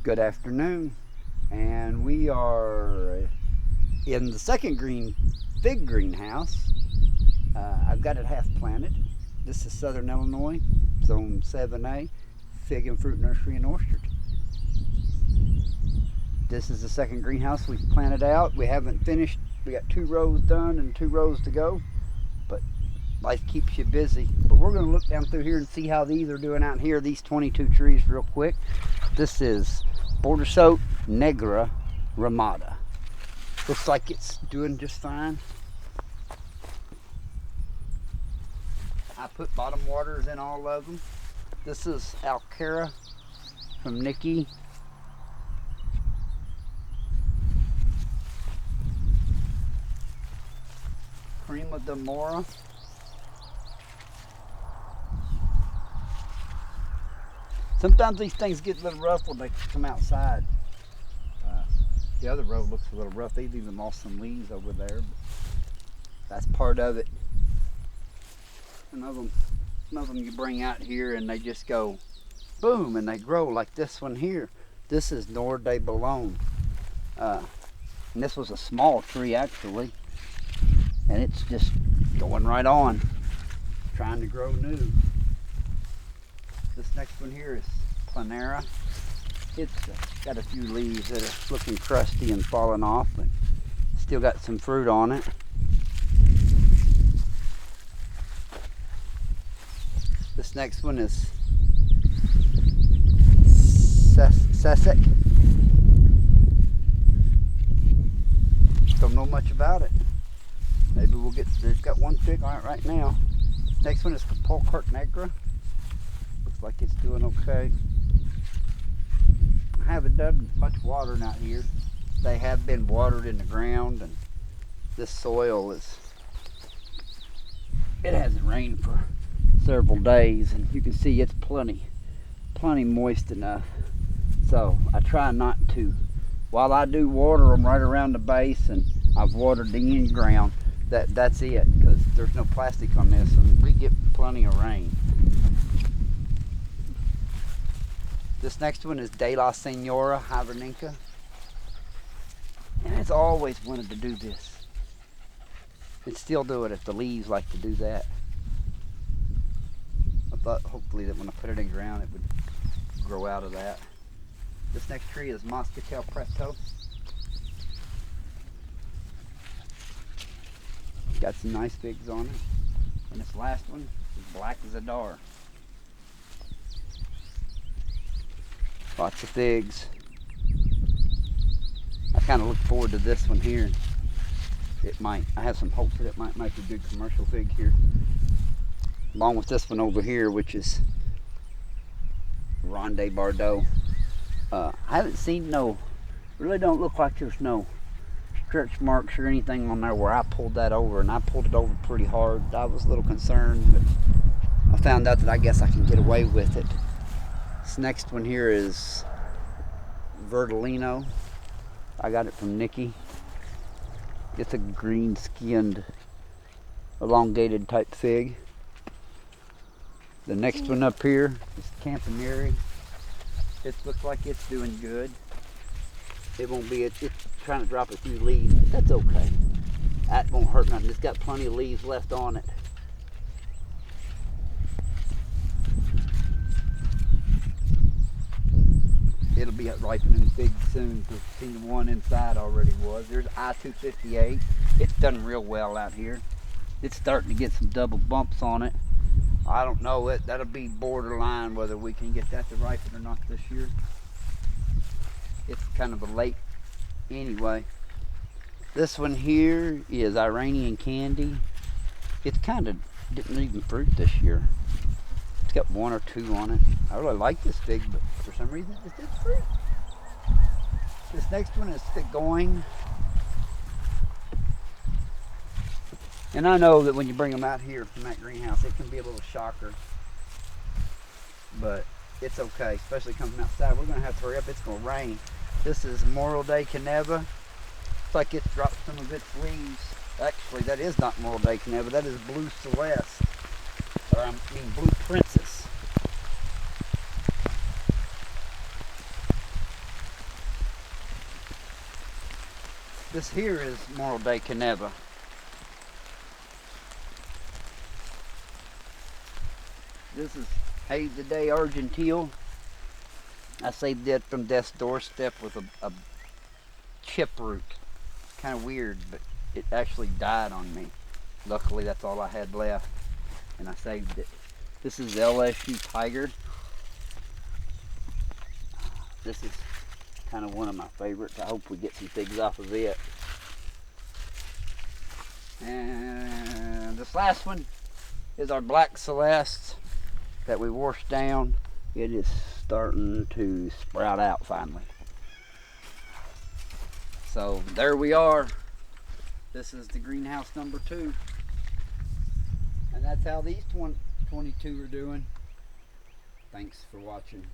Good afternoon, and we are in the second big greenhouse. I've got it half planted. This is Southern Illinois, Zone 7A, Fig and Fruit Nursery and Orchard. This is the second greenhouse we've planted out. We haven't finished. We got 2 rows done and 2 rows to go, but life keeps you busy. But we're going to look down through here and see how these are doing out here, these 22 trees real quick. This is Bordeaux Negra Ramada. Looks like it's doing just fine. I put bottom waters in all of them. This is Alcara from Nikki. Prima de Mora. Sometimes these things get a little rough when they come outside. The other row looks a little rough. They even lost some leaves over there, but that's part of it. Some of them you bring out here and they just go boom and they grow like this one here. This is Nor de Boulogne. And this was a small tree actually, and it's just going right on, trying to grow new. This next one here is Planera. It's got a few leaves that are looking crusty and falling off, but still got some fruit on it. This next one is Sussex. Don't know much about it. Maybe we'll get, there's got one fig on it right now. Next one is Polkart Negra. Looks like it's doing okay. I haven't done much watering out here. They have been watered in the ground, and this soil it hasn't rained for several days, and you can see it's plenty moist enough. So I try not to, while I do water them right around the base, and I've watered the in ground, that's it, because there's no plastic on this and we get plenty of rain. This next one is De La Senora Hibernica. And it's always wanted to do this. And still do it if the leaves like to do that. I thought hopefully that when I put it in the ground it would grow out of that. This next tree is Moscatel Presto. Got some nice figs on it. And this last one is Black Zadar. Lots of figs. I kind of look forward to this one here. I have some hopes that it might make a good commercial fig here. Along with this one over here, which is Ronde Bordeaux. I haven't seen really don't look like there's no stretch marks or anything on there where I pulled that over, and I pulled it over pretty hard. I was a little concerned, but I found out that I guess I can get away with it. This next one here is Verdolino. I got it from Nikki. It's a green skinned, elongated type fig. The next one up here is Campaneri. It looks like it's doing good. It won't be, it's trying to drop a few leaves. That's okay. That won't hurt nothing. It's got plenty of leaves left on it. It'll be ripening figs soon. We've seen the one inside already was. There's I-258. It's done real well out here. It's starting to get some double bumps on it. I don't know, that'll be borderline whether we can get that to ripen or not this year. It's kind of a late anyway. This one here is Iranian Candy. It's kind of didn't even fruit this year. It's got 1 or 2 on it. I really like this fig, but for some reason it didn't fruit. This next one is Figoin. And I know that when you bring them out here from that greenhouse, it can be a little shocker. But it's okay, especially coming outside. We're going to have to hurry up. It's going to rain. This is Moral de Caneva. Looks like it's dropped some of its leaves. Actually, that is not Moral de Caneva. That is Blue Celeste. Or I mean Blue Princess. This here is Morro de Caneva. This is Haze the Day Argentile. I saved it from death's doorstep with a chip root. Kind of weird, but it actually died on me. Luckily, that's all I had left, and I saved it. This is LSU Tiger. This is kind of one of my favorites. I hope we get some figs off of it. And this last one is our Black Celeste that we washed down. It is starting to sprout out finally. So there we are. This is the greenhouse number 2. And that's how these 22 are doing. Thanks for watching.